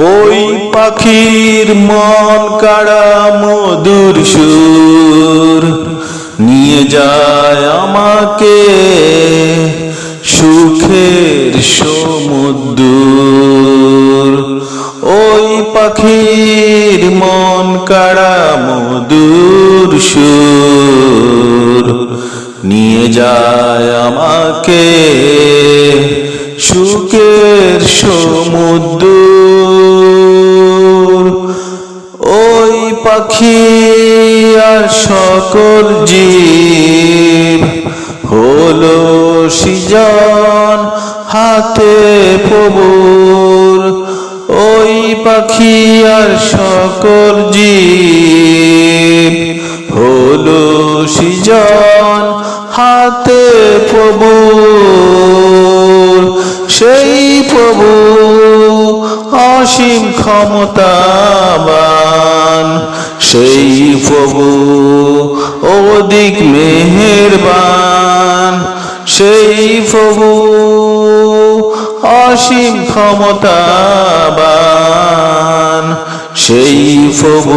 ওই পাখির মন কাড়া মধুর সুর নিয়ে যায় আমাকে সুখের সমুদ্র। ওই পাখির মন কাড়া মধুর সুর নিয়ে যায় আমাকে সুখের সমুদ্র। ওই পাখি আর সকল জীব হলো সৃজন হাতে প্রভুর। ওই পাখি আর সকল জীব হলো সৃজন হাতে প্রভুর। সেই প্রভু অসীম ক্ষমতাবান, সেই প্রভু অধিক মেহেরবান, সেই প্রভু অসীম ক্ষমতাবান, সেই প্রভু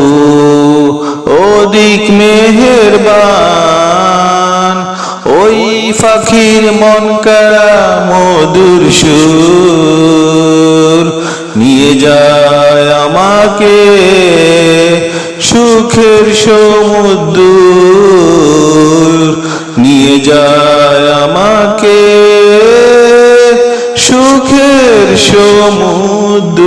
অধিক মেহেরবান। ওই পাখির মন কাড়া মধুর সুর নিয়ে যায় আমাকে সুখের সমুদ্র, নিয়ে যায় আমাকে সুখের সমুদ্র।